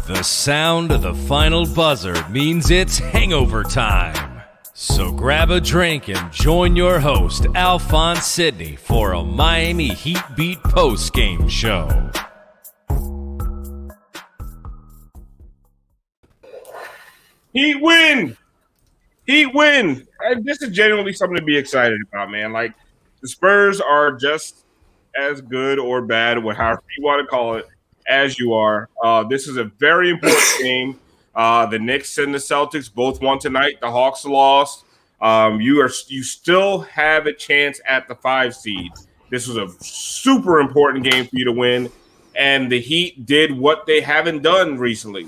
The sound of the final buzzer means it's hangover time. So grab a drink and join your host, Alphonse Sidney, for a Miami Heat Beat post-game show. Heat win! Heat win! This is genuinely something to be excited about, man. Like, the Spurs are just as good or bad, however you want to call it, as you are. This is a very important game. The Knicks and the Celtics both won tonight. The Hawks lost. You still have a chance at the 5 seed. This was a super important game for you to win, and the Heat did what they haven't done recently.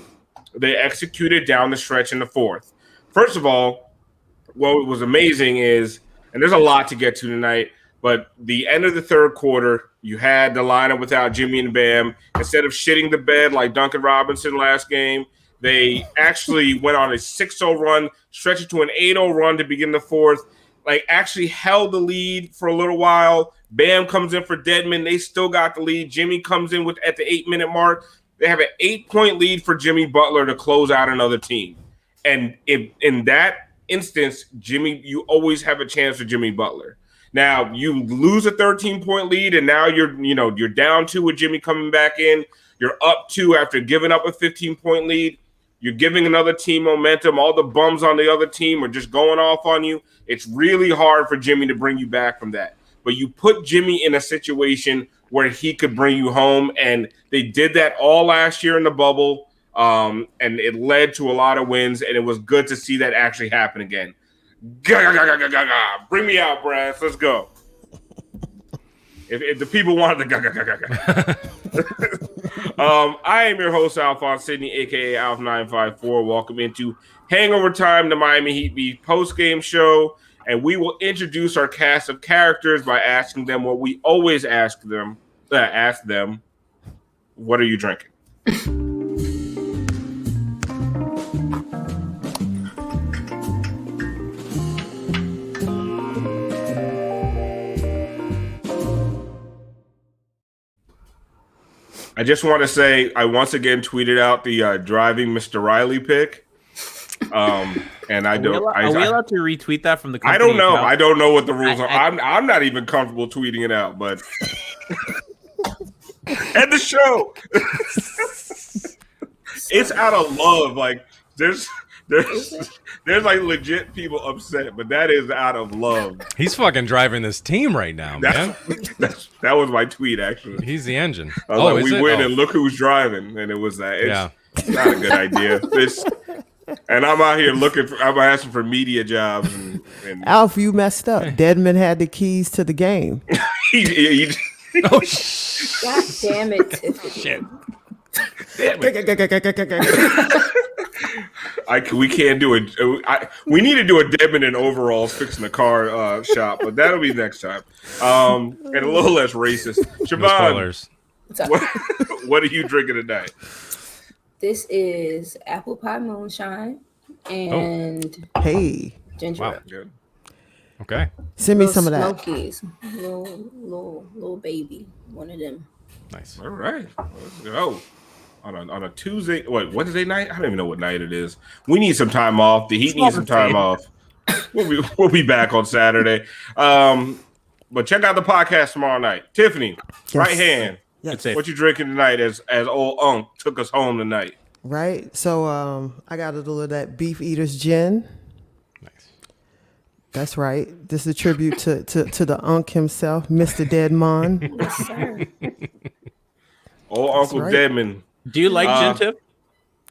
They executed down the stretch in the fourth. First of all, what was amazing is, and there's a lot to get to tonight, but the end of the third quarter, you had the lineup without Jimmy and Bam. Instead of shitting the bed like Duncan Robinson last game, they actually went on a 6-0 run, stretched it to an 8-0 run to begin the fourth, like actually held the lead for a little while. Bam comes in for Deadman. They still got the lead. Jimmy comes in at the 8-minute mark. They have an 8-point lead for Jimmy Butler to close out another team. And in that instance, Jimmy, you always have a chance for Jimmy Butler. Now, you lose a 13-point lead, and now you're down 2 with Jimmy coming back in. You're up 2 after giving up a 15-point lead. You're giving another team momentum. All the bums on the other team are just going off on you. It's really hard for Jimmy to bring you back from that. But you put Jimmy in a situation where he could bring you home, and they did that all last year in the bubble, and it led to a lot of wins, and it was good to see that actually happen again. Bring me out, Brass. Let's go. If the people wanted the I am your host, Alphonse Sidney, a.k.a. Alf954. Welcome into Hangover Time, the Miami Heat Beat post-game show. And we will introduce our cast of characters by asking them what we always ask them. What are you drinking? I just want to say I once again tweeted out the driving Mr. Riley pick. And I don't. Are we allowed to retweet that from the company? I don't know. Account? I don't know what the rules are. I'm not even comfortable tweeting it out, but and the show. It's out of love. Like there's like legit people upset, but that is out of love. He's fucking driving this team right now, man. That was my tweet, actually. He's the engine. I was like, we win, and look who's driving. And it was that. It's not a good idea. And I'm out here I'm asking for media jobs. And Alf, you messed up. Deadman had the keys to the game. God damn it, Tiffany. Shit. We can't do it. We need to do a Deadman in overalls fixing the car shop, but that'll be next time. And a little less racist. Siobhan, what are you drinking tonight? This is apple pie moonshine and ginger ale. Good. Okay. Send me some of that. Smokies. Little baby. One of them. Nice. All right. Let's go. On a Tuesday, Wednesday night? I don't even know what night it is. We need some time off. The Heat needs some time off. We'll be back on Saturday. But check out the podcast tomorrow night. Tiffany, yes. Right hand. Yes. What you drinking tonight as old Unc took us home tonight? Right. So I got a little of that Beef Eaters gin. Nice. That's right. This is a tribute to the Unc himself, Mr. Deadman. Yes, sir. Old Uncle right. Deadman. Do you like gin, Tip?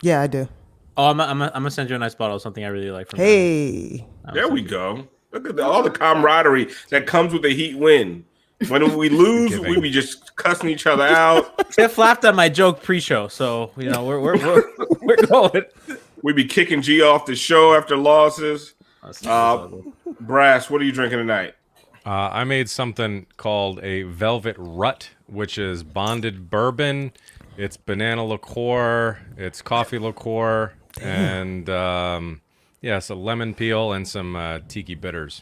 Yeah, I do. Oh, I'm gonna send you a nice bottle of something I really like. From there we go. Look at all the camaraderie that comes with a Heat win. When we lose, we be just cussing each other out. Tiff laughed at my joke pre-show, so we're going. We be kicking G off the show after losses. Brass, what are you drinking tonight? I made something called a Velvet Rut, which is bonded bourbon. It's banana liqueur. It's coffee liqueur. And, so lemon peel and some tiki bitters.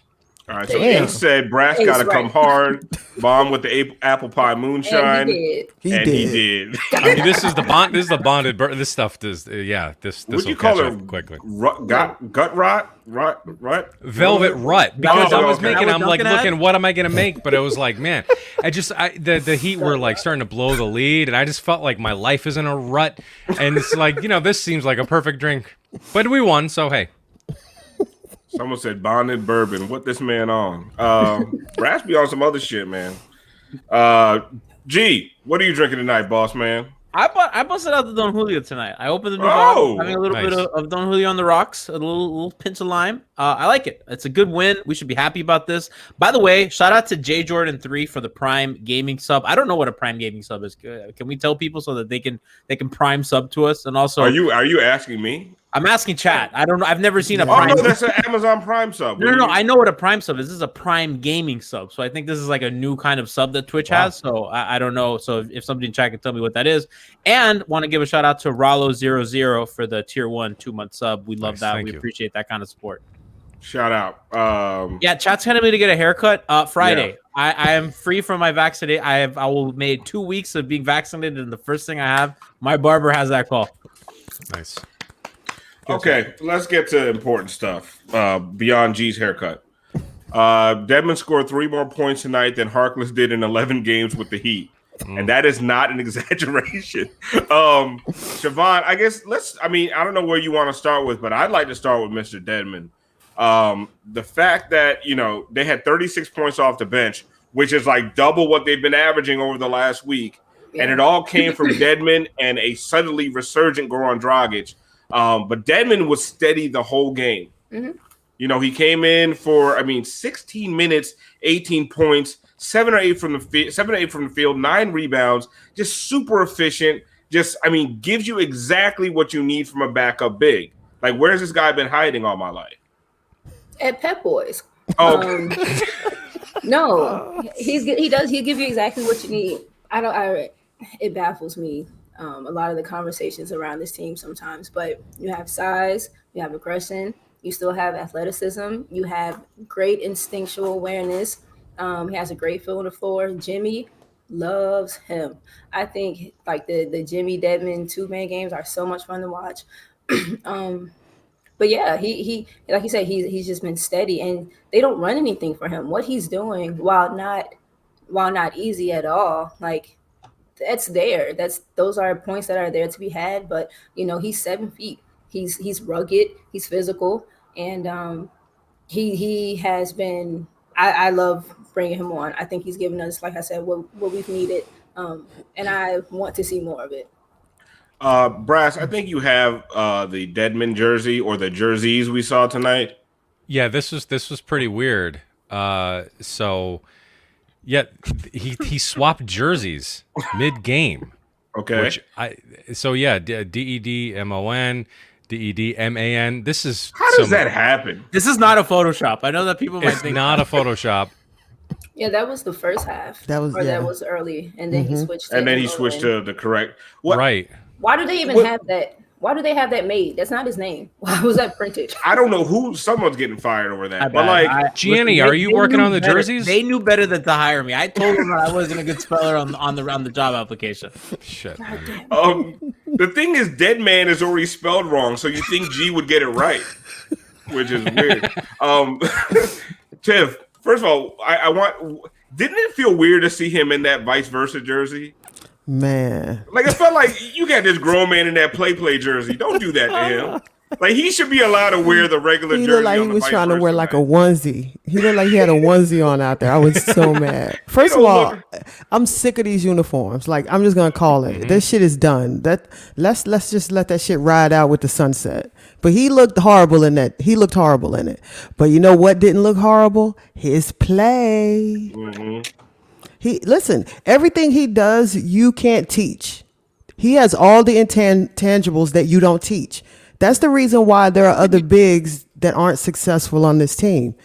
All right, so Damn. Ace said Brass Ace, got to right. come hard, bomb with the apple pie moonshine, And he did. and he did. I mean, this is the bond. This is the bonded. This stuff does. This Would will you call catch it up quickly. gut rot? Velvet rut, because I was okay. making. I'm like Duncan had? looking, what am I gonna make? But it was like, man, the Heat were like starting to blow the lead, and I just felt like my life is in a rut, and it's like, this seems like a perfect drink, but we won, so hey. Someone said bonded bourbon. What this man on? Brass be on some other shit, man. G, what are you drinking tonight, boss man? I busted out the Don Julio tonight. I opened the new Oh, bottle, having a little nice. bit of Don Julio on the rocks, a little pinch of lime. I like it. It's a good win. We should be happy about this. By the way, shout out to J Jordan 3 for the Prime Gaming sub. I don't know what a Prime Gaming sub is. Can we tell people so that they can Prime sub to us? And also, Are you asking me? I'm asking chat. I don't know. I've never seen a Oh Prime. no, that's an Amazon Prime sub. No. I know what a Prime sub is. This is a Prime Gaming sub. So I think this is like a new kind of sub that Twitch has. So I don't know. So if somebody in chat can tell me what that is. And want to give a shout out to Rollo00 for the tier 1 2-month sub. We love Nice, that. thank We you. appreciate that kind of support. Shout out. Yeah, chat's telling me to get a haircut Friday. Yeah. I am free from my vaccinate. I will made 2 weeks of being vaccinated, and the first thing I have, my barber has that call. Nice. Okay, let's get to important stuff. Beyond G's haircut. Deadman scored 3 more points tonight than Harkless did in 11 games with the Heat. And that is not an exaggeration. Siobhan, I guess I don't know where you want to start with, but I'd like to start with Mr. Deadman. The fact that, they had 36 points off the bench, which is like double what they've been averaging over the last week. Yeah. And it all came from Deadman and a suddenly resurgent Goran Dragic. But Deadman was steady the whole game. Mm-hmm. He came in for 16 minutes, 18 points, 7 or 8 from the field, 9 rebounds, just super efficient. Gives you exactly what you need from a backup big. Like, where's this guy been hiding all my life? At Pep Boys. Oh, no, he does. He gives you exactly what you need. It baffles me. A lot of the conversations around this team sometimes, but you have size, you have aggression, you still have athleticism, you have great instinctual awareness. He has a great feel on the floor. Jimmy loves him. I think like the Jimmy Deadman 2-man games are so much fun to watch. But yeah, he like you said, he's just been steady, and they don't run anything for him. What he's doing, while not easy at all, like that's there. Those are points that are there to be had. But he's 7 feet. He's rugged. He's physical, and he has been. I love bringing him on. I think he's given us, like I said, what we've needed, and I want to see more of it. Brass, I think you have the Deadman jersey or the jerseys we saw tonight. Yeah, this was pretty weird. So, yeah, he swapped jerseys mid-game. Okay. Dedmon, Dedman. This is how does that happen? This is not a Photoshop. I know that people might think it's not a Photoshop. Yeah, that was the first half. That was early, and then he switched. And then he switched to the correct. What? Right. Why do they even have that? Why do they have that made? That's not his name. Why was that printed? I don't know someone's getting fired over that. But Gianni, are you working on the jerseys? They knew better than to hire me. I told them that I wasn't a good speller on the job application. Shit. The thing is, Deadman is already spelled wrong, so you think G would get it right, which is weird. Tiff, first of all, didn't it feel weird to see him in that vice versa jersey? Man, like it felt like you got this grown man in that play jersey. Don't do that to him. Like he should be allowed to wear the regular jersey. He looked like he was trying to wear like a onesie. He looked like he had a onesie on out there. I was so mad. First of all, I'm sick of these uniforms. Like I'm just gonna call it. This shit is done. Let's just let that shit ride out with the sunset. But he looked horrible in that. He looked horrible in it. But you know what didn't look horrible? His play. Mm-hmm. Listen, everything he does, you can't teach. He has all the intangibles that you don't teach. That's the reason why there are other bigs that aren't successful on this team.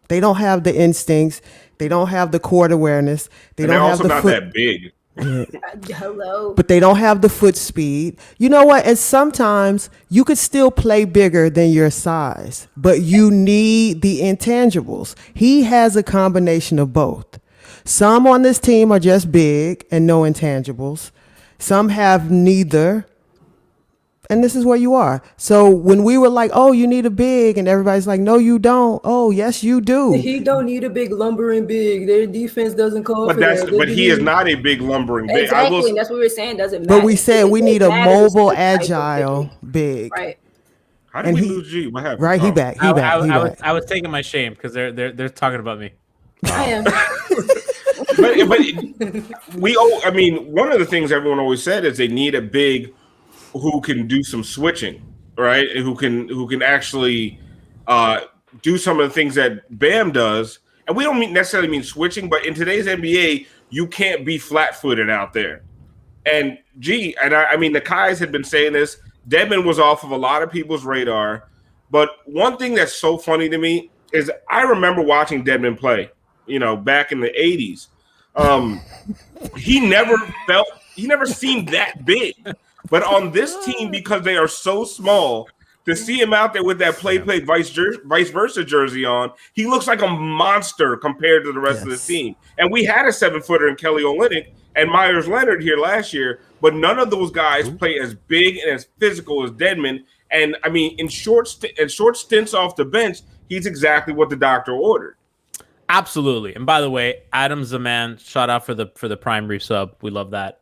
They don't have the instincts. They don't have the court awareness. They're also have the not that big. Hello. But they don't have the foot speed. You know what? And sometimes you could still play bigger than your size, but you need the intangibles. He has a combination of both. Some on this team are just big and no intangibles. Some have neither. And this is where you are. So when we were like, oh, you need a big, and everybody's like, no, you don't. Oh, yes, you do. He don't need a big lumbering big. Their defense doesn't call But for that's that. but he is not a big lumbering big. Exactly, and that's what we were saying. Doesn't matter. But we said we need a It matters mobile, the type of agile, big. Right. How did we lose G? What happened? Right, he back. He back. I was taking my shame because they're talking about me. I am. But I mean, one of the things everyone always said is they need a big who can do some switching, right? Who can actually do some of the things that Bam does. And we don't necessarily mean switching, but in today's NBA, you can't be flat-footed out there. And I mean, the Kais had been saying this. Deadman was off of a lot of people's radar. But one thing that's so funny to me is I remember watching Deadman play, back in the 80s. He never seemed that big. But on this team, because they are so small, to see him out there with that play vice versa jersey on, he looks like a monster compared to the rest of the team. And we had a 7-footer in Kelly Olynyk and Myers Leonard here last year, but none of those guys play as big and as physical as Deadman. And I mean, in short stints off the bench, he's exactly what the doctor ordered. Absolutely. And by the way, Adam's the man. Shout out for the prime resub. We love that.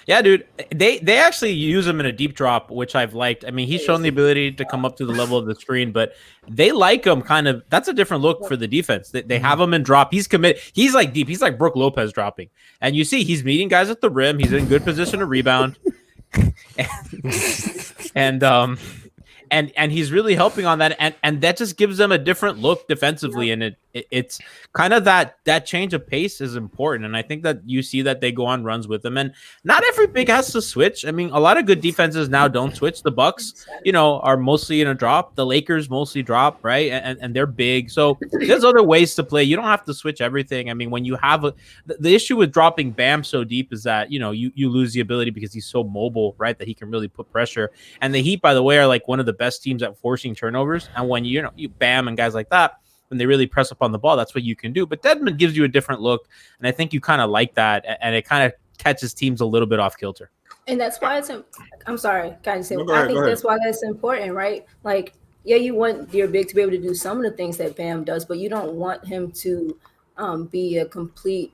Yeah, dude. They actually use him in a deep drop, which I've liked. I mean, he's shown the ability to come up to the level of the screen, but they like him kind of. That's a different look for the defense. They have him in drop. He's committed. He's like deep. He's like Brooke Lopez dropping. And you see he's meeting guys at the rim. He's in good position to rebound. And he's really helping on that, and that just gives them a different look defensively, and it's kind of that change of pace is important, and I think that you see that they go on runs with them, and not every big has to switch. I mean, a lot of good defenses now don't switch. The Bucks, are mostly in a drop. The Lakers mostly drop, right, and they're big. So there's other ways to play. You don't have to switch everything. I mean, when you have the issue with dropping Bam so deep is that you lose the ability because he's so mobile, right, that he can really put pressure. And the Heat, by the way, are like one of the best teams at forcing turnovers, and when you Bam and guys like that, when they really press up on the ball, that's what you can do. But Deadman gives you a different look, and I think you kind of like that, and it kind of catches teams a little bit off kilter. And that's why I'm sorry, can I say? I think that's why that's important, right? Like, yeah, you want your big to be able to do some of the things that Bam does, but you don't want him to be a complete,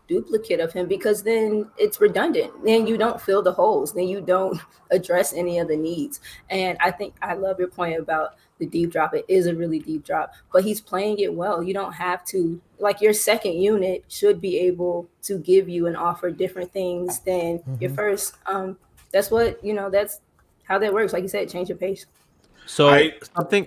duplicate of him, because then it's redundant. Then you don't fill the holes. Then you don't address any of the needs. And I think I love your point about the deep drop. It is a really deep drop, but he's playing it well. You don't have to, like, your second unit should be able to give you and offer different things than your first. That's what, that's how that works. Like you said, change your pace. So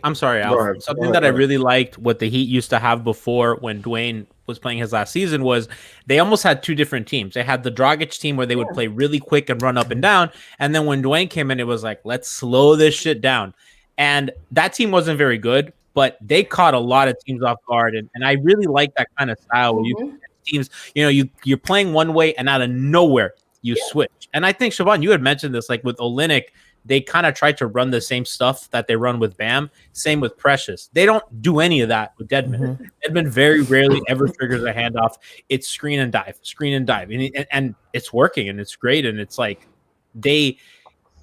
I'm sorry, Al. Something that I really liked what the Heat used to have before when Dwayne was playing his last season was they almost had two different teams. They had the Dragic team where they would play really quick and run up and down. And then when Dwayne came in, it was like, let's slow this shit down. And that team wasn't very good, but they caught a lot of teams off guard. And I really like that kind of style where you teams, you're playing one way and out of nowhere you switch. And I think, Siobhan, you had mentioned this, like with Olynyk, they kind of try to run the same stuff that they run with Bam. Same with Precious. They don't do any of that with Deadman. Deadman very rarely ever triggers a handoff. It's screen and dive. And it's working, and it's great. And it's like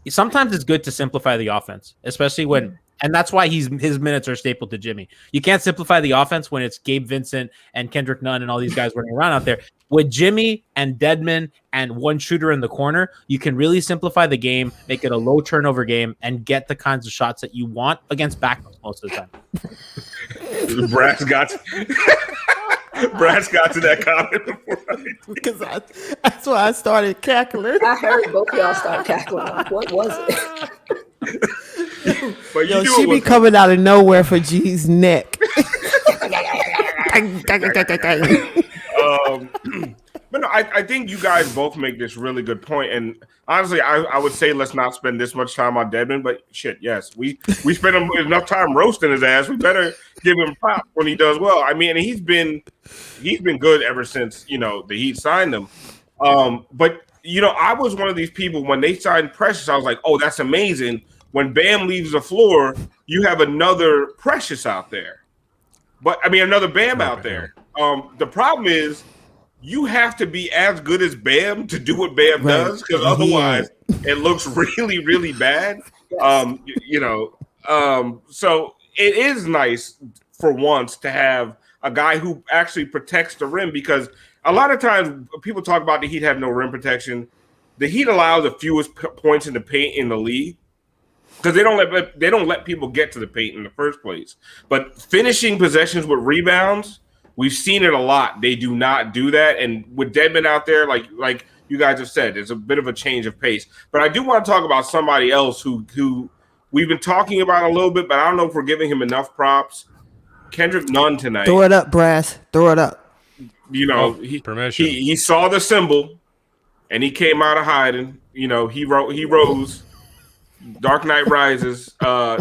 sometimes it's good to simplify the offense, especially when and that's why his minutes are stapled to Jimmy. You can't simplify the offense when it's Gabe Vincent and Kendrick Nunn and all these guys running around out there. With Jimmy and Deadman and one shooter in the corner, you can really simplify the game, make it a low turnover game, and get the kinds of shots that you want against backups most of the time. Brass got to that comment before. Because that's why I started cackling. I heard both of y'all start cackling. Like, what was it? But she be coming out of nowhere for G's neck. But no, I think you guys both make this really good point. And honestly, I would say let's not spend this much time on Deadman. But shit, yes, we spend enough time roasting his ass. We better give him props when he does well. I mean, he's been good ever since the Heat signed him. But I was one of these people when they signed Precious. I was like, oh, that's amazing. When Bam leaves the floor, you have another Precious out there. But I mean, another Bam out there. The problem is you have to be as good as Bam to do what Bam does, because otherwise it looks really, really bad. So it is nice for once to have a guy who actually protects the rim, because a lot of times people talk about the Heat have no rim protection. The Heat allow the fewest points in the paint in the league because they don't let people get to the paint in the first place. But finishing possessions with rebounds, we've seen it a lot. They do not do that, and with Deadman out there, like you guys have said, it's a bit of a change of pace. But I do want to talk about somebody else who we've been talking about a little bit, but I don't know if we're giving him enough props. Kendrick Nunn tonight. Throw it up, Brass. Throw it up. He saw the symbol, and he came out of hiding. He rose. Dark Knight Rises.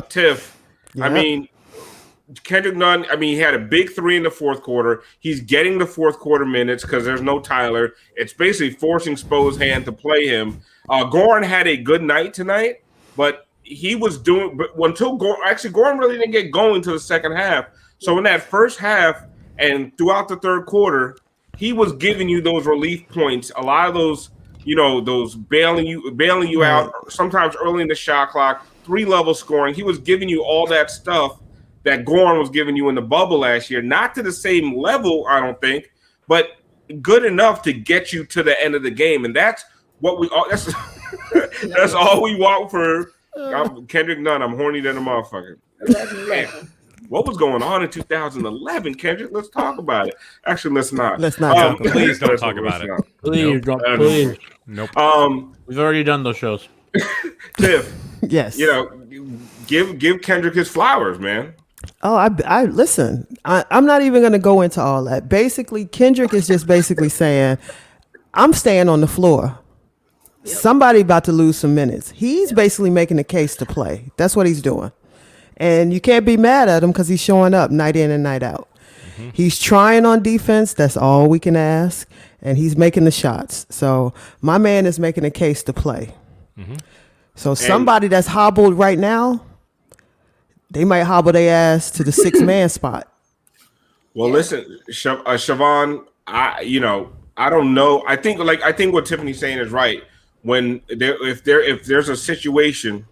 Tiff. Yep. I mean, Kendrick Nunn. I mean, he had a big 3 in the fourth quarter. He's getting the fourth quarter minutes because there's no Tyler. It's basically forcing Spo's hand to play him. Goran had a good night tonight, but he was doing. But until Goran really didn't get going to the second half. So in that first half and throughout the third quarter, he was giving you those relief points. A lot of those, those bailing you out. Sometimes early in the shot clock, 3-level scoring. He was giving you all that stuff that Goran was giving you in the bubble last year. Not to the same level, I don't think, but good enough to get you to the end of the game. And that's what we. That's all we want for Kendrick Nunn. I'm horny than a motherfucker. Man. What was going on in 2011, Kendrick? Let's talk about it. Actually, let's not. Let's not talk about it. Please don't talk about it. Please, please. Nope. We've already done those shows. Tiff. Yes. Give Kendrick his flowers, man. Oh, I listen. I'm not even going to go into all that. Basically, Kendrick is just basically saying, I'm staying on the floor. Yep. Somebody about to lose some minutes. He's basically making a case to play. That's what he's doing. And you can't be mad at him because he's showing up night in and night out. Mm-hmm. He's trying on defense. That's all we can ask. And he's making the shots. So my man is making a case to play. Mm-hmm. So somebody that's hobbled right now, they might hobble their ass to the 6-man spot. Well, listen, Siobhan, I don't know. I think what Tiffany's saying is right. If there's a situation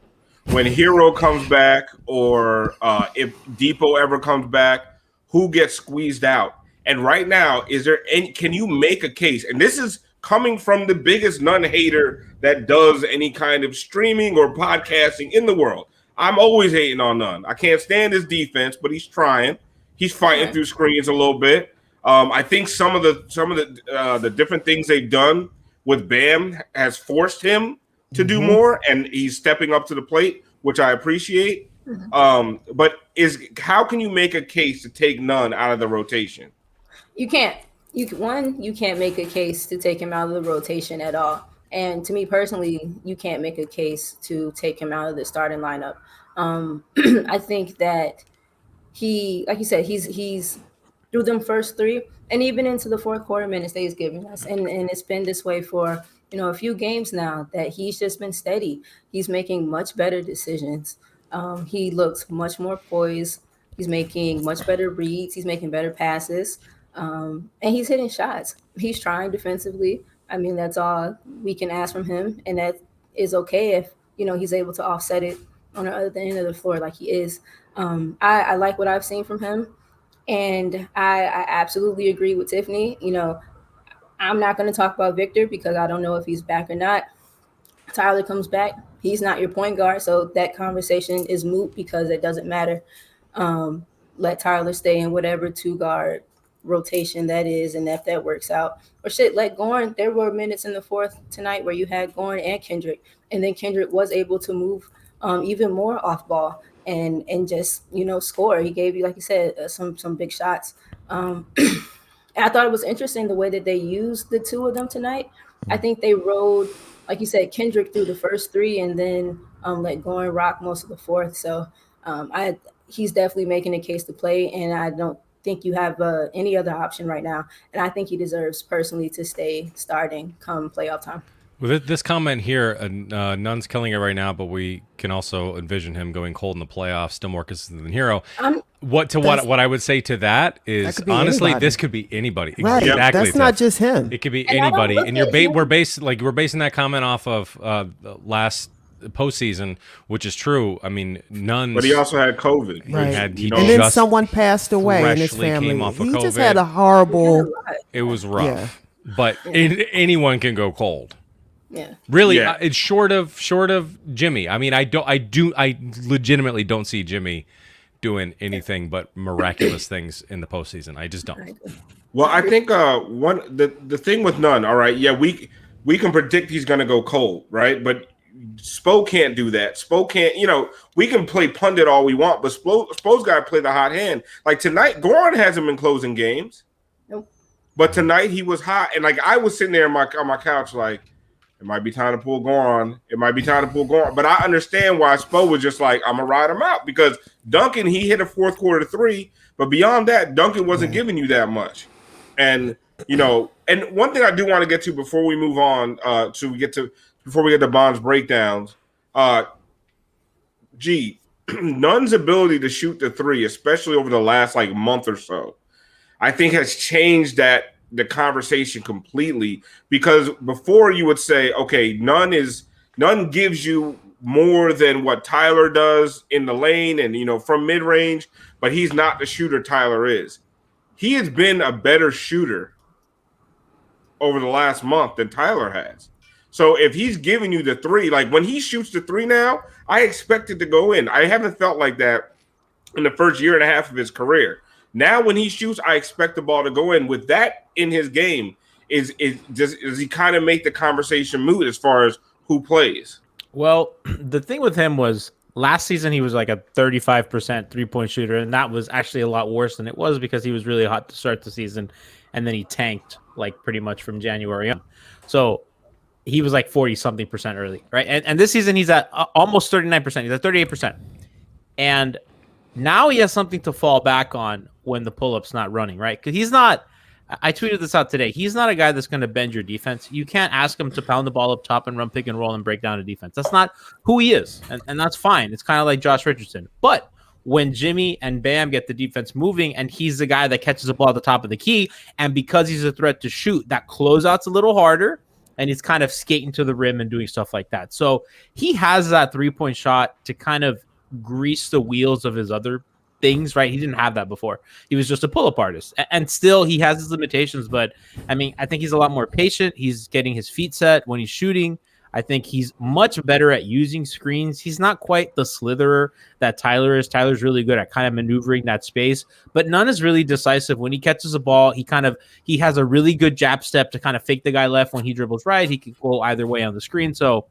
when Hero comes back, or if Depot ever comes back, who gets squeezed out? And right now, can you make a case? And this is coming from the biggest Nunn hater that does any kind of streaming or podcasting in the world. I'm always hating on Nunn. I can't stand his defense, but he's trying. He's fighting through screens a little bit. I think some of the different things they've done with Bam has forced him to do more, and he's stepping up to the plate, which I appreciate. But how can you make a case to take Nunn out of the rotation? You can't. You can't make a case to take him out of the rotation at all. And to me personally, you can't make a case to take him out of the starting lineup. I think that he, like you said, he's through them first 3 and even into the fourth quarter minutes that he's giving us. And it's been this way for a few games now that he's just been steady. He's making much better decisions. He looks much more poised. He's making much better reads. He's making better passes. And he's hitting shots. He's trying defensively. I mean, that's all we can ask from him. And that is okay if, he's able to offset it on the other end of the floor like he is. I like what I've seen from him. And I absolutely agree with Tiffany. I'm not going to talk about Victor because I don't know if he's back or not. Tyler comes back. He's not your point guard. So that conversation is moot because it doesn't matter. Let Tyler stay in whatever 2-guard rotation that is. And if that works out, or let Goran. There were minutes in the fourth tonight where you had Goran and Kendrick. And then Kendrick was able to move even more off ball and just, score. He gave you, like you said, some big shots. I thought it was interesting the way that they used the 2 of them tonight. I think they rode, like you said, Kendrick through the first 3 and then let Goran rock most of the fourth. So he's definitely making a case to play, and I don't think you have any other option right now. And I think he deserves personally to stay starting come playoff time. With this comment here, Nunn's killing it right now, but we can also envision him going cold in the playoffs, still more consistent than Hero. What I would say to that is, honestly, anybody. this could be anybody. Right. Exactly. That's not just him. It could be And anybody. And we're him. basing that comment off of last postseason, which is true. I mean, Nunn's. But he also had COVID. Right. He And then just someone passed away in his freshly family. came off of He COVID. just had a horrible. It was rough. Yeah. But anyone can go cold. Yeah. Really, Yeah. it's short of Jimmy. I mean, I legitimately don't see Jimmy doing anything but miraculous things in the postseason. I just don't. Well, I think the thing with Nunn, all right, yeah, we can predict he's going to go cold, right? But Spo can't do that. Spo can't, we can play pundit all we want, but Spo's got to play the hot hand. Like tonight, Goran hasn't been closing games. Nope. But tonight he was hot, and like I was sitting there on my couch, like it might be time to pull Goran. It might be time to pull Goran. But I understand why Spo was just like, I'm gonna ride him out because Duncan, he hit a fourth quarter 3, but beyond that, Duncan wasn't giving you that much. And and one thing I do want to get to before we move on, before we get to Bond's breakdowns, Nunn's ability to shoot the 3, especially over the last month or so, I think has changed the conversation completely, because before you would say, okay, Nunn gives you more than what Tyler does in the lane and from mid-range, but he's not the shooter Tyler is. He has been a better shooter over the last month than Tyler has. So if he's giving you the 3, like when he shoots the 3 now, I expect it to go in. I haven't felt like that in the first year and a half of his career. Now, when he shoots, I expect the ball to go in. With that in his game, does he kind of make the conversation moot as far as who plays? Well, the thing with him was last season he was like a 35% three-point shooter, and that was actually a lot worse than it was because he was really hot to start the season, and then he tanked pretty much from January on. So he was like 40-something% early, right? And this season he's at almost 39%. He's at 38%. And now he has something to fall back on when the pull-up's not running, right? Because he's not – I tweeted this out today. He's not a guy that's going to bend your defense. You can't ask him to pound the ball up top and run pick and roll and break down a defense. That's not who he is, and that's fine. It's kind of like Josh Richardson. But when Jimmy and Bam get the defense moving and he's the guy that catches the ball at the top of the key, and because he's a threat to shoot, that closeout's a little harder, and he's kind of skating to the rim and doing stuff like that. So he has that three-point shot to kind of grease the wheels of his other things, right? He didn't have that before. He was just a pull-up artist, and still he has his limitations, but I mean, I think he's a lot more patient. He's getting his feet set when he's shooting. I think he's much better at using screens. He's not quite the slitherer that Tyler is. Tyler's really good at kind of maneuvering that space, but Nunn is really decisive. When he catches a ball, he has a really good jab step to kind of fake the guy left. When he dribbles right, he can go either way on the screen. So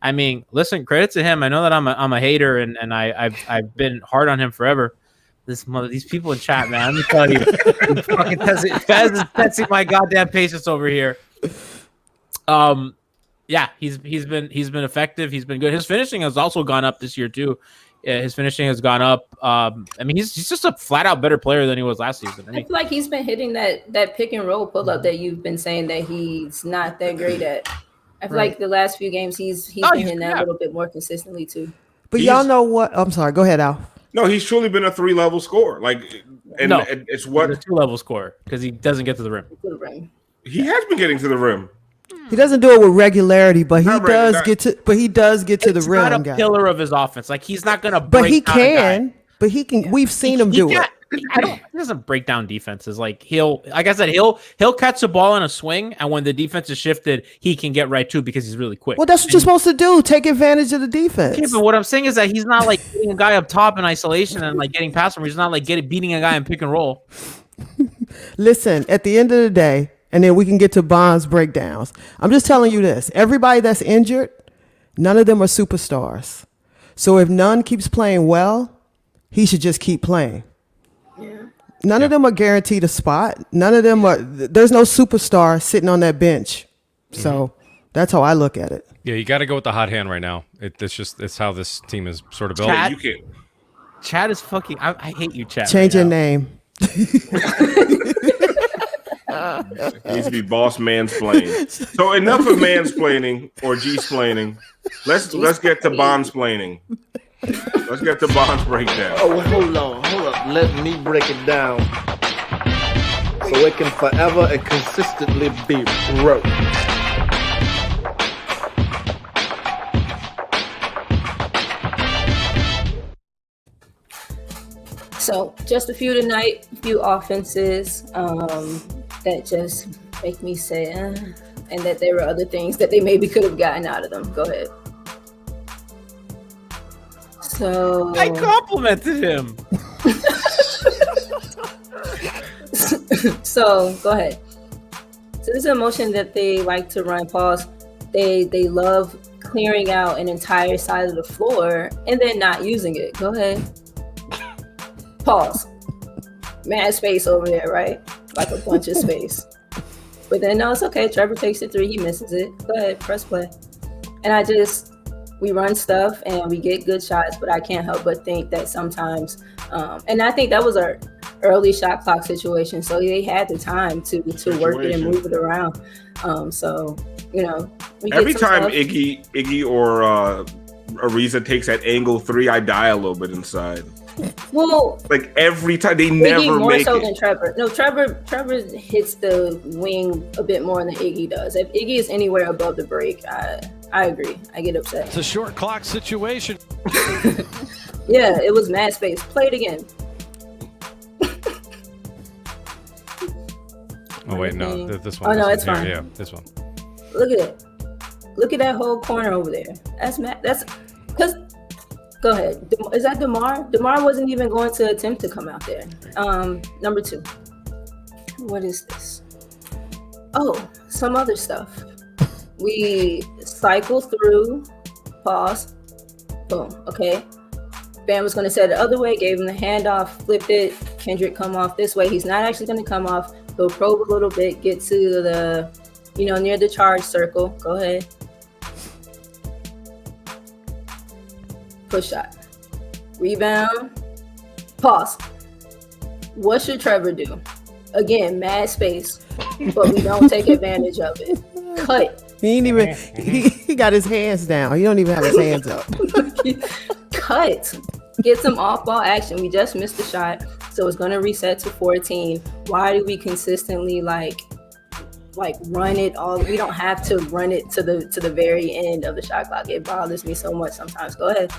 I mean, listen, credit to him. I know that I'm a hater, and I've been hard on him forever. These people in chat, man. Let me tell you, fucking Fez is testing my goddamn patience over here. Yeah, he's been effective. He's been good. His finishing has also gone up this year too. His finishing has gone up. I mean, he's just a flat out better player than he was last season. I feel like he's been hitting that pick and roll pull up that you've been saying that he's not that great at. I feel like the last few games he's been hitting that a little bit more consistently too. But y'all know what? I'm sorry. Go ahead, Al. No, he's truly been a 3-level scorer. It's what he's a 2-level scorer because he doesn't get to the rim. He has been getting to the rim. He doesn't do it with regularity, but he does get to the rim. He's not a pillar of his offense. Like he's not gonna. But he can. But he can. We've seen him do it. He doesn't break down defenses. Like he'll catch the ball in a swing, and when the defense is shifted, he can get right to it because he's really quick. Well, that's what you're supposed to do. Take advantage of the defense. Okay, but what I'm saying is that he's not like getting a guy up top in isolation and like getting past him. He's not like beating a guy in pick and roll. Listen, at the end of the day, and then we can get to Bond's breakdowns. I'm just telling you this. Everybody that's injured, none of them are superstars. So if Nunn keeps playing well, he should just keep playing. None of them are guaranteed a spot. None of them are. There's no superstar sitting on that bench. So that's how I look at it. Yeah, you got to go with the hot hand right now. It's how this team is sort of built. Chad is fucking. I hate you, Chad. Change your name. It needs to be boss mansplaining. So enough of mansplaining or G-splaining. Let's get to bondsplaining. Let's get to bonds breakdown. Oh, hold on. Let me break it down so it can forever and consistently be broke. So just a few tonight, a few offenses that just make me say, and that there were other things that they maybe could have gotten out of them. Go ahead. So I complimented him. So go ahead. So this is a motion that they like to run. Pause. They love clearing out an entire side of the floor and then not using it. Go ahead. Pause. Mad space over there, right? Like a bunch of space. But then no, it's okay. Trevor takes it 3. He misses it. Go ahead, press play. And we run stuff and we get good shots, but I can't help but think that sometimes, and I think that was our early shot clock situation. So they had the time to work it and move it around. So, we every get some time stuff. Iggy or Ariza takes that angle 3, I die a little bit inside. Well, Like every time they Iggy never more make so it. than Trevor. No, Trevor hits the wing a bit more than Iggy does. If Iggy is anywhere above the break, I agree. I get upset. It's a short clock situation. Yeah, it was mad space. Play it again. Oh wait, no, this one. Oh, no, this it's one fine. here. Yeah, this one. Look at it. Look at that whole corner over there. That's mad. That's because. Go ahead. Is that DeMar? DeMar wasn't even going to attempt to come out there. Number 2. What is this? Oh, some other stuff. We cycle through. Pause. Boom. Okay. Bam was going to set it the other way. Gave him the handoff. Flipped it. Kendrick come off this way. He's not actually going to come off. He'll probe a little bit. Get to the, near the charge circle. Go ahead. Push shot. Rebound. Pause. What should Trevor do? Again, mad space, but we don't take advantage of it. Cut. He ain't even. He got his hands down. He don't even have his hands up. Cut. Get some off-ball action. We just missed the shot, so it's going to reset to 14. Why do we consistently like run it all? We don't have to run it to the very end of the shot clock. It bothers me so much sometimes. Go ahead.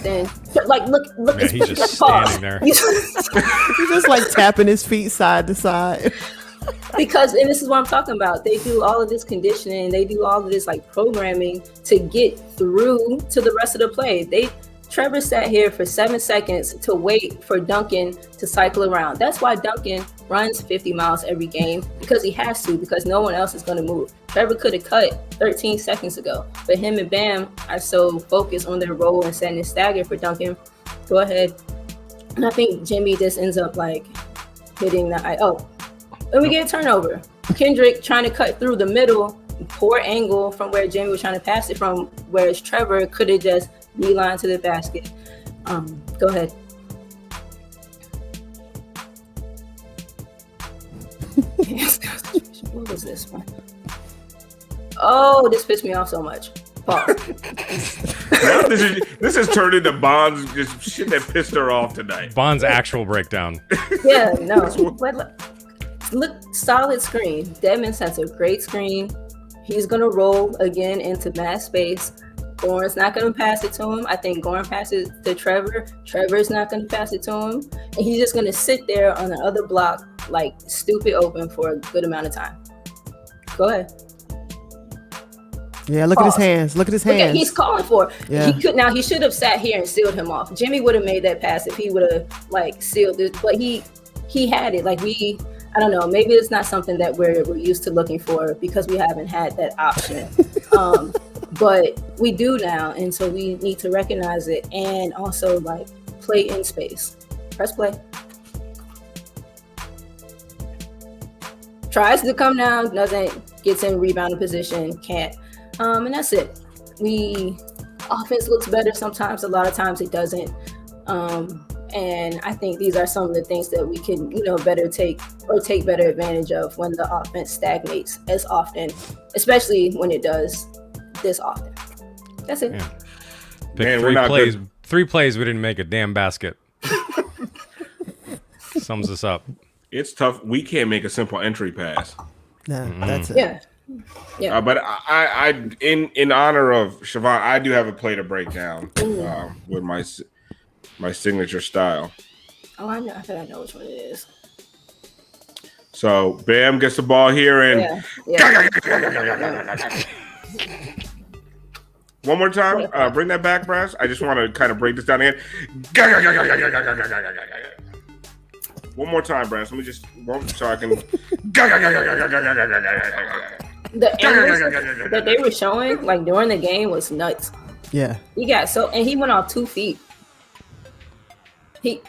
Then look. Yeah, he's just standing there. He's just like tapping his feet side to side. Because, and this is what I'm talking about, they do all of this conditioning, they do all of this like programming to get through to the rest of the play. Trevor sat here for 7 seconds to wait for Duncan to cycle around. That's why Duncan runs 50 miles every game, because he has to, because no one else is going to move. Trevor could have cut 13 seconds ago, but him and Bam are so focused on their role and setting a stagger for Duncan. Go ahead. And I think Jimmy just ends up like hitting and we get a turnover. Kendrick trying to cut through the middle, poor angle from where Jimmy was trying to pass it from, whereas Trevor could have just beeline to the basket. Go ahead. What was this one? Oh, this pissed me off so much. Pause. Now this has turned into Bond's just shit that pissed her off tonight. Bond's actual breakdown. Yeah, no. But look, solid screen. Deadman sets a great screen. He's gonna roll again into mass space. Goran's not gonna pass it to him. I think Goran passes to Trevor. Trevor's not gonna pass it to him, and he's just gonna sit there on the other block like stupid open for a good amount of time. Go ahead. Yeah, look at his hands. Look at his hands. He's calling for. Yeah. He should have sat here and sealed him off. Jimmy would have made that pass if he would have like sealed it, but he had it. Like I don't know. Maybe it's not something that we're used to looking for because we haven't had that option. But we do now, and so we need to recognize it and also like play in space. Press play. Tries to come down, doesn't, gets in rebounding position, can't. And that's it. Offense looks better sometimes, a lot of times it doesn't. And I think these are some of the things that we can, better take better advantage of when the offense stagnates as often, especially when it does this often. That's it. Yeah. Pick three plays, we didn't make a damn basket. Sums us up. It's tough. We can't make a simple entry pass. Nah, that's it. Yeah. Yeah. But I in honor of Siobhan, I do have a play to break down with my signature style. Oh, I think I know which one it is. So Bam gets the ball here and one more time. Bring that back, Brass. I just want to kind of break this down again. One more time, Brass. Let me just so I can. The angles that they were showing, like during the game, was nuts. Yeah. And he went off 2 feet.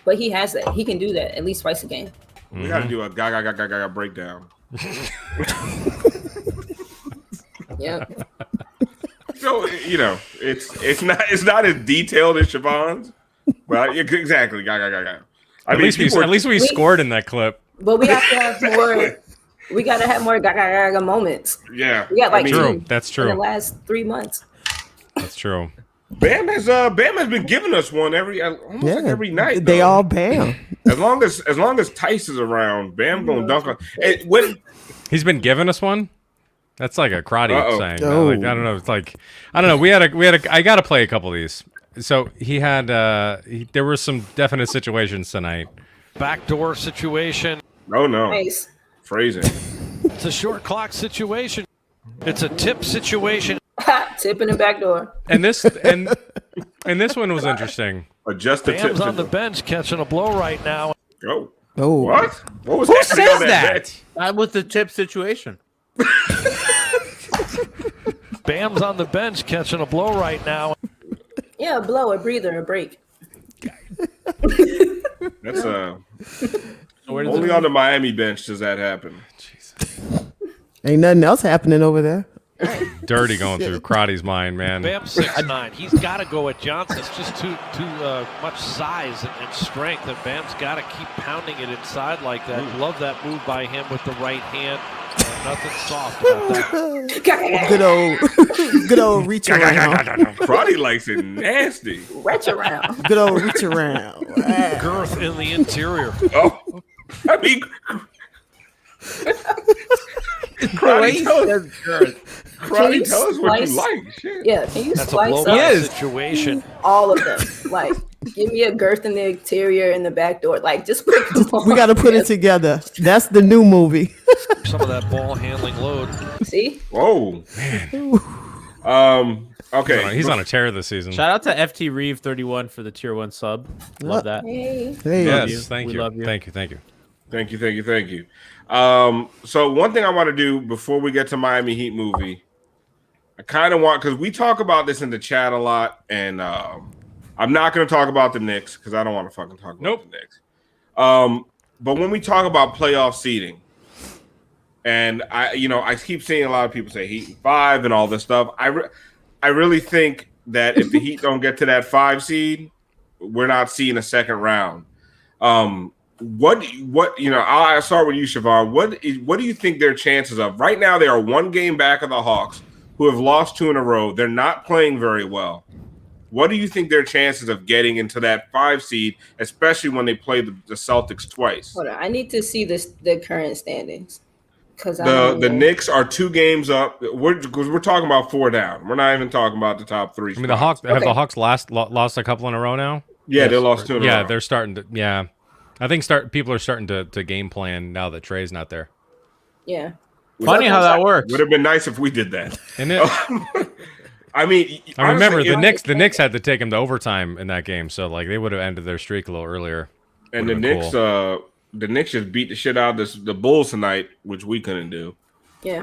But he has that. He can do that at least twice a game. We got to do a gaga breakdown. Yeah. So it's not as detailed as Siobhan's, but exactly gaga. At least we scored in that clip. But we have to have more. We got to have more gaga moments. Yeah, we got true. That's true. In the last 3 months. That's true. Bam has been giving us one every night. They all Bam. As long as Tice is around, Bam gonna dunk on. He's been giving us one. That's like a karate saying. Oh. Like, I don't know. It's like I don't know. We had a. I got to play a couple of these. So he had. There were some definite situations tonight. Backdoor situation. Oh no. Nice. Phrasing. It's a short clock situation. It's a tip situation. Tip in the back door. And this one was interesting. Adjust the Bam's tips on the bench catching a blow right now. Oh. Oh. What was Who happening says on that? bench? Not with the tip situation. Bam's on the bench catching a blow right now. Yeah, a blow, a breather, a break. That's only on the Miami bench does that happen. Ain't nothing else happening over there. Dirty going through Crotty's mind, man. Bam's 6'9". He's got to go at Johnson. It's just too much size and strength, and Bam's got to keep pounding it inside like that. Love that move by him with the right hand. Nothing soft about that. Good old reach around. Crotty likes it nasty. Reach around. Good old reach around. Girth in the interior. Oh, I mean, Crotty, tell us what you like. Shit. Yeah, can you That's a slice blowout up situation. all of them? Like, give me a girth in the interior and the back door. Like, just put them all We got to put it together. That's the new movie. Some of that ball handling load. See? Whoa, man. Okay, He's on a tear this season. Shout out to FT Reeve 31 for the tier 1 sub. Love that. Hey. Hey. Yes, thank We you. love you. Thank you. Thank you. So one thing I want to do before we get to Miami Heat movie, I kind of want, because we talk about this in the chat a lot, and I'm not going to talk about the Knicks because I don't want to fucking talk about the Knicks. But when we talk about playoff seeding, and I keep seeing a lot of people say Heat in 5 and all this stuff. I really think that if the Heat don't get to that 5 seed, we're not seeing a second round. I'll start with you, Siobhan. What do you think their chances of? Right now, they are 1 game back of the Hawks, who have lost 2 in a row. They're not playing very well. What do you think their chances of getting into that 5 seed, especially when they play the Celtics twice? Hold on. I need to see the current standings. Because the Knicks are 2 games up. We're talking about 4 down. We're not even talking about the top 3. I mean, the Hawks have the Hawks lost a couple in a row now. Yeah, they lost 2 in a row. Yeah, they're starting to. Yeah, I think people are starting to game plan now that Trey's not there. Yeah. Funny how that works. Would have been nice if we did that. And it, I mean, I remember honestly, the Knicks had to take him to overtime in that game, so like they would have ended their streak a little earlier. And the Knicks just beat the shit out of the Bulls tonight, which we couldn't do. Yeah.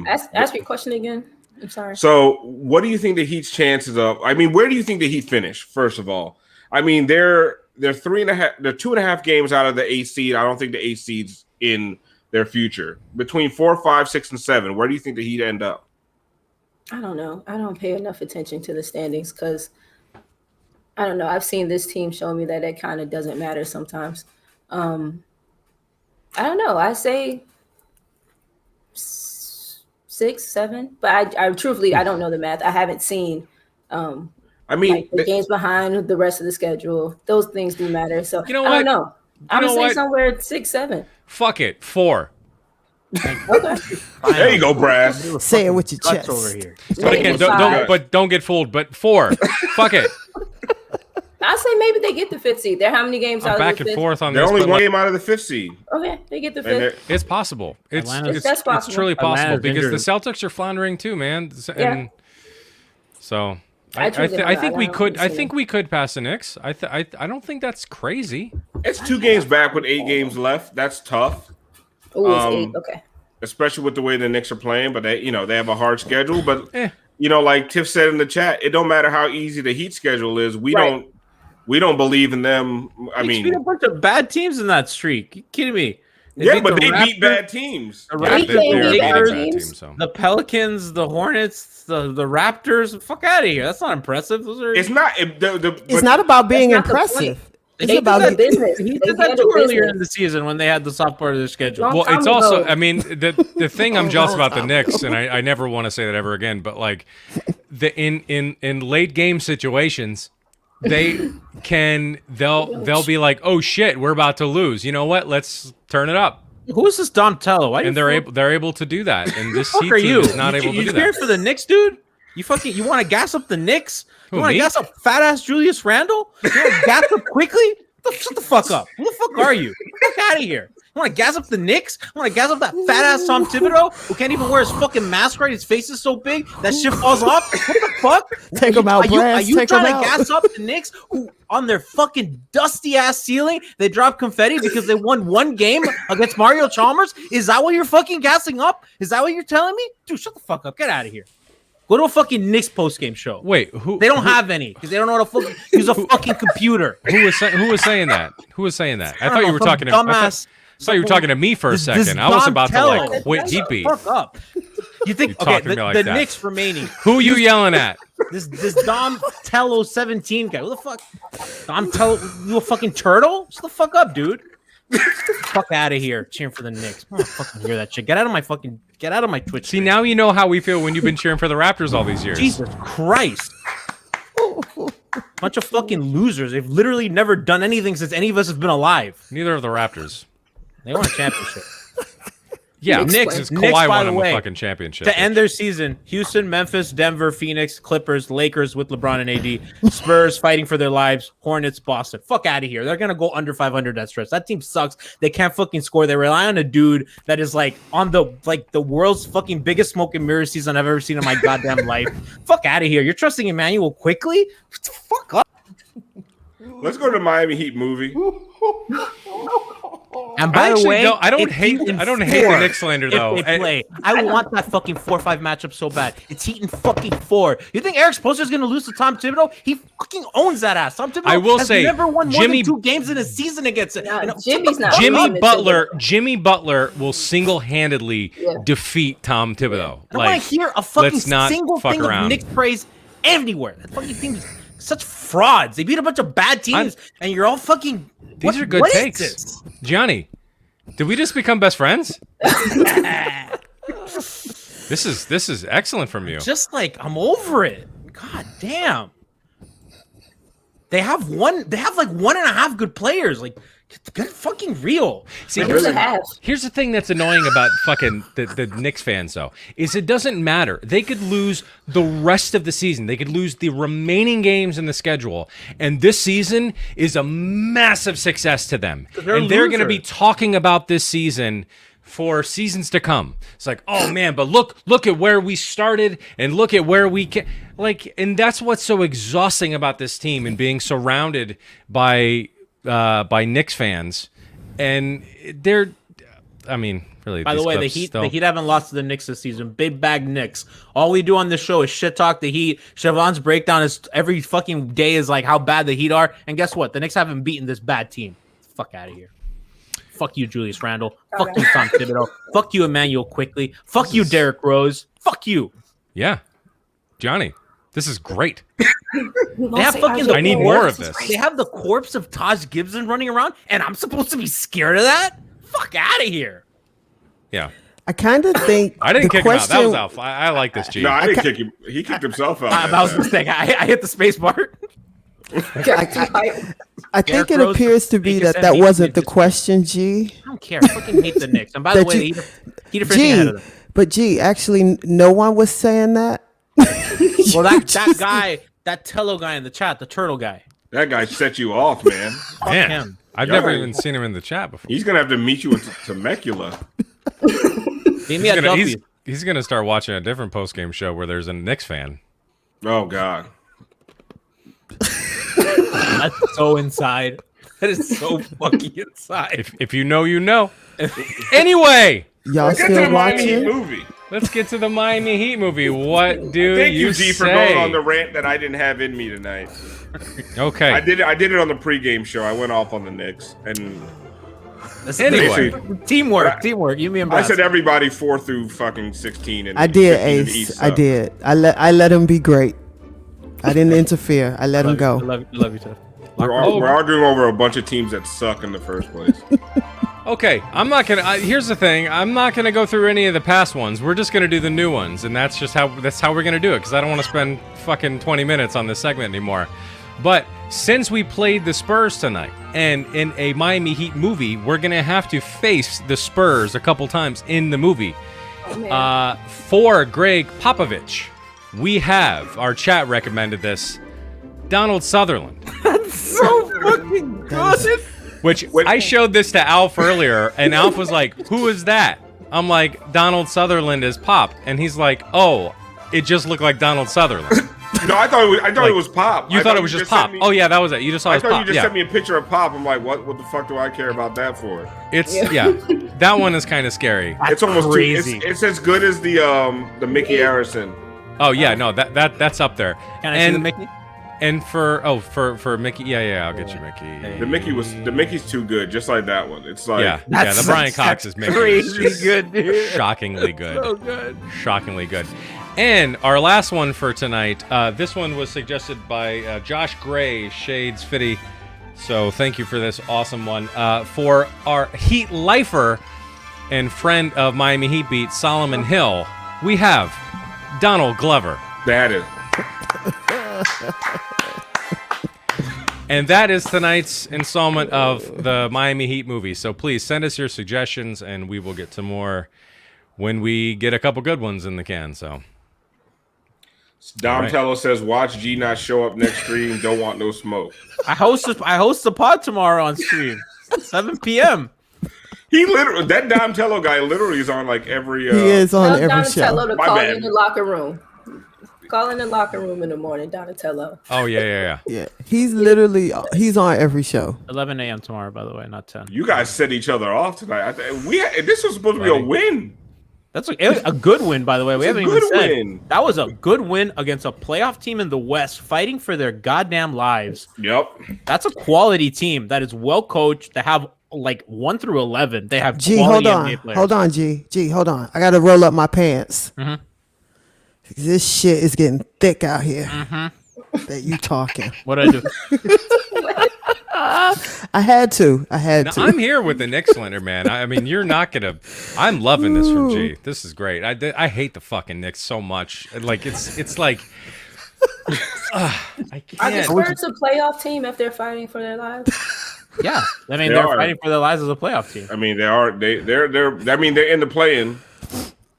Ask your question again. I'm sorry. So, what do you think the Heat's chances of? I mean, where do you think the Heat finish? First of all, I mean they're 3.5, they're 2.5 games out of the 8th seed. I don't think the 8th seed's in their future. Between 4, 5, 6, and 7, where do you think the Heat end up? I don't know. I don't pay enough attention to the standings because I don't know. I've seen this team show me that it kind of doesn't matter sometimes. I don't know. I say 6, 7, but I truthfully I don't know the math. I haven't seen. I mean, like the games behind the rest of the schedule. Those things do matter. So You know I what? don't know. I'm know gonna say what? somewhere 6, 7. Fuck it, 4. Okay. there you go, Brass. Say it with your Guts chest. over here. But again, don't get fooled. But 4, fuck it. I say maybe they get the 5th seed. They're how many games I'm out back of the and 5th? forth on They're this. only but, one like, game out of the 5th seed. Okay, they get the And 5th. it's possible. It's That's possible. truly possible Atlanta's because the injured. Celtics are floundering too, man. And Yeah. so I truly don't I know. think I we don't could. I see think it. we could pass the Knicks. I don't think that's crazy. It's 2 games back with 8 games left. That's tough, Oh, it's 8. Okay. especially with the way the Knicks are playing. But they have a hard schedule. But Eh. like Tiff said in the chat, it don't matter how easy the Heat schedule is. We Right. don't believe in them. I Knicks beat a mean, bunch of bad teams in that streak. You kidding me? but they Raptors, beat bad teams. the Yeah, They Raptors, play the bad Lakers, teams. so. the Pelicans, the Hornets, the Raptors. Fuck out of here. That's not impressive. Those are. It's not. It's not about being That's not the impressive. It's They about do that business. He They did that handle too earlier business. in the season when they had the soft part of their schedule. Long Well, time it's also. ago. I mean, the thing I'm jealous about the Knicks, and I never want to say that ever again. But like, in late game situations, they'll be like, oh shit, we're about to lose. You know what? Let's turn it up. Who is this Dom Tello? Why And they're able to do that. And this fuck Heat are team you? is not able to You do cheering that. for the Knicks, dude? You want to gas up the Knicks? Who, You want to me? gas up fat ass Julius Randle? You want to gas up quickly? Shut the fuck up. Who the fuck are you? Get out of here. You want to gas up the Knicks? You want to gas up that fat ass Tom Thibodeau who can't even wear his fucking mask right? His face is so big that shit falls off. What the fuck? Take him out, Are you Brass. Take trying him to out. gas up the Knicks who on their fucking dusty ass ceiling they dropped confetti because they won one game against Mario Chalmers? Is that what you're fucking gassing up? Is that what you're telling me? Dude, shut the fuck up. Get out of here. Go to a fucking Knicks postgame show. Wait, who? They don't have any because they don't know how to fucking use a fucking computer. Who was saying that? Who was saying that? I don't thought you know, were some talking to. dumbass- I thought you were talking to me for a This second. I was Don about to Tello. like quit Heat beat. Fuck up. You think You okay? talking to me like The that. Knicks remaining. Who you yelling at? This Dom Tello 17 guy. Who the fuck? Dom Tello, you a fucking turtle? Shut the fuck up, dude. Fuck out of here, cheering for the Knicks. I don't fucking hear that shit. Get out of my Twitch. See, stream. now you know how we feel when you've been cheering for the Raptors all these years. Jesus Christ. Bunch of fucking losers. They've literally never done anything since any of us have been alive. Neither of the Raptors. They won a championship. Yeah, Knicks, Knicks Knicks, Kawhi by won the them a way, fucking championship. To end their season, Houston, Memphis, Denver, Phoenix, Clippers, Lakers with LeBron and AD, Spurs fighting for their lives, Hornets, Boston. Fuck out of here. They're going to go under 500 that stretch. That team sucks. They can't fucking score. They rely on a dude that is like on the world's fucking biggest smoke and mirror season I've ever seen in my goddamn life. Fuck out of here. You're trusting Emmanuel quickly? Fuck up. Let's go to the Miami Heat movie. And by the actually way, don't- I don't it's hate- Heat in I don't hate the 4 Knicks slander, if though. they play. I want that fucking 4-5 matchup so bad. It's Heat in fucking 4. You think Eric Spoelstra is going to lose to Tom Thibodeau? He fucking owns that ass. Tom Thibodeau I will has say, never won more Jimmy- than 2 games in a season against it. No, And Jimmy's not. Jimmy Thibodeau. Butler will single-handedly Yeah. defeat Tom Thibodeau. I don't Like, want to hear a fucking let's not single fuck thing around. of Knicks praise anywhere. That fucking team is such frauds. They beat a bunch of bad teams, and you're all fucking. These are good what is takes. this? Gianni, did we just become best friends? This is excellent from you. Just like I'm over it. God damn. They have like 1.5 good players. Like, get fucking real. See, Here's a half. here's the thing that's annoying about fucking the Knicks fans, though, is it doesn't matter. They could lose the rest of the season. They could lose the remaining games in the schedule, and this season is a massive success to them. They're And they're going to be losers. talking about this season for seasons to come. It's like, oh man, but look at where we started and look at where we can, like, and that's what's so exhausting about this team and being surrounded by Knicks fans. And they're, I mean, really. By the these way, the clips Heat still- the Heat haven't lost to the Knicks this season. Big bag Knicks. All we do on this show is shit talk the Heat. Siobhan's breakdown is every fucking day is like how bad the Heat are. And guess what? The Knicks haven't beaten this bad team. Fuck out of here. Fuck you, Julius Randle. Fuck you, Tom Thibodeau. Fuck you, Emmanuel Quickly. Fuck you, Derrick Rose. Fuck you. Yeah, Johnny, this is great. They have fucking. I need more of this. They have the corpse of Taj Gibson running around, and I'm supposed to be scared of that? Fuck out of here. Yeah. I kind of think I didn't kick him out. That was question- Alf. I like this, G. No, I didn't kick him. He kicked himself out. That was the thing. I hit the space bar. I think it Rose, appears to be Vegas that MVP wasn't the just- question, G. I don't care. I fucking hate the Knicks. And by the That way, you- he defended ahead G, of them. but G, actually, no one was saying that. Well, that guy, that Tello guy in the chat, the turtle guy. That guy set you off, man. Man, him. I've Yo. never even seen him in the chat before. He's gonna have to meet you in Temecula. Give me a W. He's gonna start watching a different post game show where there's a Knicks fan. Oh God. That's so inside. That is so fucking inside. If you know, you know. Anyway, Y'all Let's get to still the Miami Heat watching? movie. let's get to the Miami Heat movie. What do Thank you, you G, for say? going on the rant that I didn't have in me tonight. Okay. I did it on the pregame show. I went off on the Knicks, and Anyway, basically, Teamwork. You, me, and I Brass. said everybody 4 through fucking 16. And I did, 15 in the Ace. East, I so. did. I let him be great. I didn't interfere. I let him I go. love you, Tiff. We're arguing over a bunch of teams that suck in the first place. okay. I'm not gonna. Here's the thing. I'm not gonna go through any of the past ones. We're just gonna do the new ones, and that's just how we're gonna do it. Because I don't want to spend fucking 20 minutes on this segment anymore. But since we played the Spurs tonight, and in a Miami Heat movie, we're gonna have to face the Spurs a couple times in the movie. For Greg Popovich, we have our chat recommended this. Donald Sutherland. So fucking good. Which I showed this to Alf earlier, and Alf was like, "Who is that?" I'm like, "Donald Sutherland is Pop," and he's like, "Oh, it just looked like Donald Sutherland." No, I thought it was Pop. You I thought it was just Pop? Oh yeah, that was it. You just saw I his thought Pop. you just Yeah, sent me a picture of Pop. I'm like, what the fuck do I care about that for? it's yeah. That one is kind of scary. It's almost crazy. It's as good as the Mickey Harrison. Oh yeah, no, that's up there. Can I see the Mickey? And for Mickey, yeah, I'll get you Mickey. The Mickey's too good, just like that one. It's like Yeah, the Brian Cox is Mickey. Crazy It's just good, dude. shockingly good. So good. Shockingly good. And our last one for tonight, this one was suggested by Josh Gray, Shades Fitty. So thank you for this awesome one. For our Heat lifer and friend of Miami Heat beat, Solomon Hill, we have Donald Glover. that is. And that is tonight's installment of the Miami Heat movie. So please send us your suggestions, and we will get to more when we get a couple good ones in the can. So Dom right. Tello says, "Watch G not show up next stream. Don't want no smoke." I host the pod tomorrow on stream, 7 p.m. He literally, that Dom Tello guy literally is on like every. He is on Tell every show. Donatello to My call bad. in the locker room. Call in the locker room in the morning, Donatello. oh yeah. Yeah, he's literally he's on every show. 11 a.m. tomorrow, by the way, not 10. You guys set each other off tonight. This was supposed to be a win. That's a good win, by the way. We It's a haven't even good said win. that was a good win against a playoff team in the West, fighting for their goddamn lives. Yep. That's a quality team that is well coached. They have like 1 through 11. They have G, quality hold on, NBA players. hold on, G, hold on. I gotta roll up my pants. Mm-hmm. This shit is getting thick out here. That you talking? What did I do? I had to. Now, I'm here with the Knicks slander, man. I mean, you're not gonna. I'm loving this from G. This is great. I hate the fucking Knicks so much. Like it's like. I Are the can't. Spurs a playoff team if they're fighting for their lives? Yeah, I mean They they're are. fighting for their lives as a playoff team. I mean, they are. They're. I mean, they're in the play-in.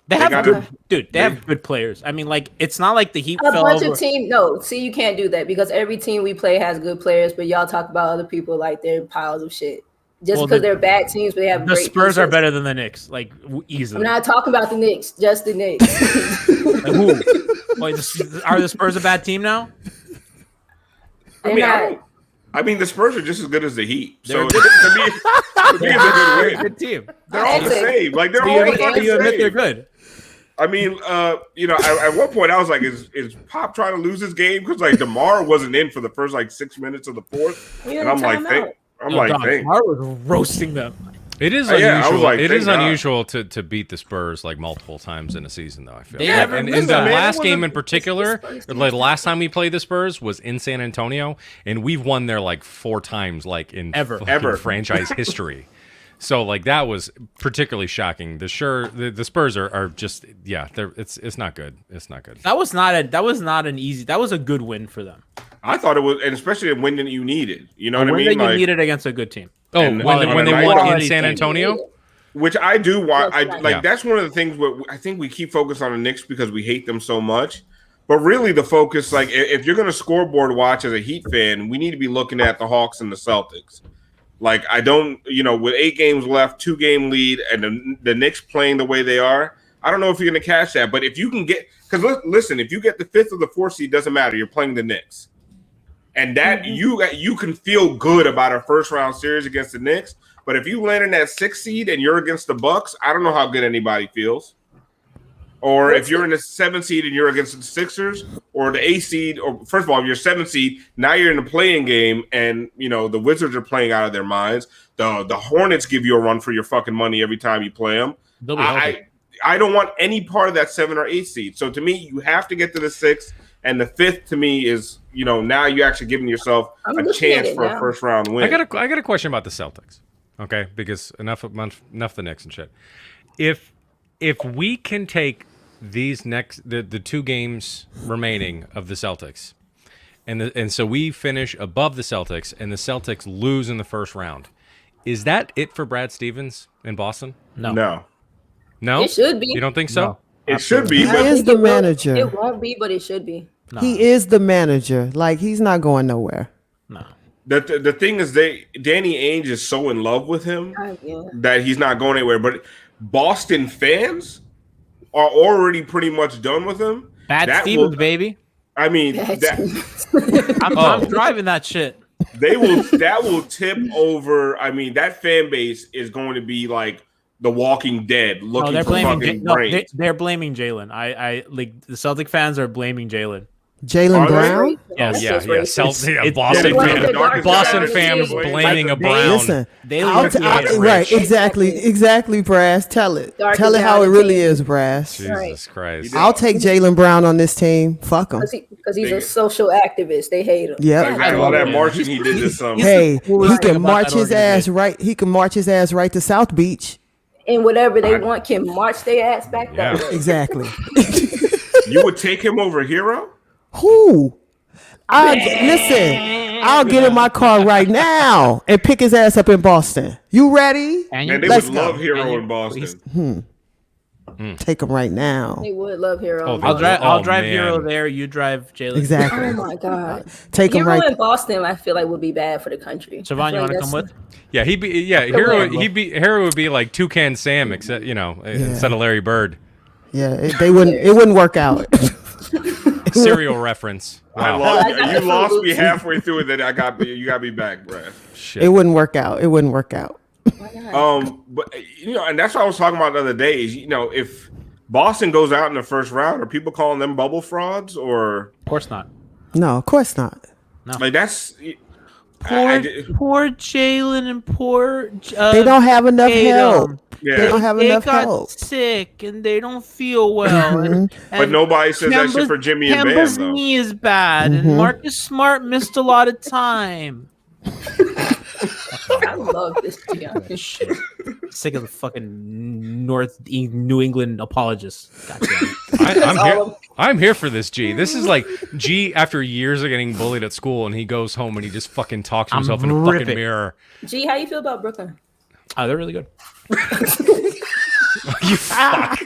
They They have gotta- good, dude. They have good players. I mean, like it's not like the Heat A fell bunch over. of teams. No, see, you can't do that because every team we play has good players, but y'all talk about other people like they're piles of shit. Just Well, because the- they're bad teams, but they have The great Spurs are pieces. better than the Knicks, like I'm easily. not talking about the Knicks, just the Knicks. Like, who? Wait, are the Spurs a bad team now? They're I mean, not. I mean, the Spurs are just as good as the Heat. So They're- to me, it's a good win. Good team. They're all the same. Like they're Do all you the admit, fucking you admit they're same. good? I mean, at one point I was like, is Pop trying to lose his game? Because like DeMar wasn't in for the first like 6 minutes of the fourth, We and had I'm a like, timeout. I'm like, Dog, thank. Lamar was roasting them. It is unusual. It is unusual to beat the Spurs like multiple times in a season, though. I feel. And in the last game in particular, like the last time we played the Spurs was in San Antonio, and we've won there like 4 times, like in ever franchise history. So like that was particularly shocking. The Spurs are just it's not good. It's not good. That was not an easy. That was a good win for them. I thought it was, and especially a win that you needed. You know what I mean? Win that you needed against a good team. Oh, when they won in San Antonio? Which I do want. That's one of the things where I think we keep focused on the Knicks because we hate them so much. But really the focus, like if you're going to scoreboard watch as a Heat fan, we need to be looking at the Hawks and the Celtics. Like I don't, with 8 games left, 2-game lead, and the Knicks playing the way they are, I don't know if you're going to catch that. But if you can get, because listen, if you get the 5th or the 4th seed, doesn't matter. You're playing the Knicks. And that you can feel good about a first-round series against the Knicks. But if you land in that 6th seed and you're against the Bucks, I don't know how good anybody feels. Or if you're in the 7th seed and you're against the Sixers, or the 8th seed, or first of all, if you're 7th seed, now you're in the playing game, and the Wizards are playing out of their minds. The Hornets give you a run for your fucking money every time you play them. I don't want any part of that 7 or 8 seed. So to me, you have to get to the 6th, and the 5th to me is now you're actually giving yourself a chance for a first round win. I got a question about the Celtics. Okay, because enough of the Knicks and shit. If we can take these the 2 games remaining of the Celtics, and so we finish above the Celtics, and the Celtics lose in the first round, is that it for Brad Stevens in Boston? No. It should be. You don't think so? No. It should be. He is the manager. It won't be, but it should be. No. He is the manager. Like he's not going nowhere. No. The thing is, Danny Ainge is so in love with him that he's not going anywhere. But Boston fans are already pretty much done with him. Bad Stevens, baby. I mean, I'm driving that shit. That will tip over. I mean, that fan base is going to be like The Walking Dead looking for fucking brains. They're blaming Jalen. I like the Celtic fans are blaming Jalen. Jalen Brown? Yes. Boston fans blaming a Brown. Listen, exactly, Brass. Tell it how it really is, Brass. Jesus Christ. I'll take Jalen Brown on this team. Fuck him. Because he's a social activist. They hate him. Yeah. All that marching he did this summer. Hey, he can march his ass right. He can march his ass right to South Beach. And whatever they want can march their ass back that way. Exactly. You would take him over Hero? Who? I'll get in my car right now and pick his ass up in Boston. You ready? And they would love Hero in Boston. Take him right now. They would love Hero. I'll drive Hero there. You drive Jalen. Exactly. Oh my God. Take him right. Hero in Boston, I feel like would be bad for the country. Siobhan, you want to come with? Yeah, Hero would be like Toucan Sam, except instead of Larry Bird. Yeah, it wouldn't work out. Serial reference. Wow. You lost me halfway through it. Then you got me back, Brad. It wouldn't work out. But and that's what I was talking about the other day. Is if Boston goes out in the first round, are people calling them bubble frauds? Or of course not. No, of course not. No. Like that's poor Jalen and poor. They don't have enough help. Yeah. They don't have enough help. They got sick and they don't feel well. But nobody says that shit for Jimmy and Bam, Kemba's though. knee is bad, and Marcus Smart missed a lot of time. I love this Gianni. Shit. Sick of the fucking New England apologists. I'm here for this, G. This is like G after years of getting bullied at school, and he goes home and he just fucking talks to himself in a fucking mirror. G, how you feel about Brooklyn? Oh, they're really good. You fuck.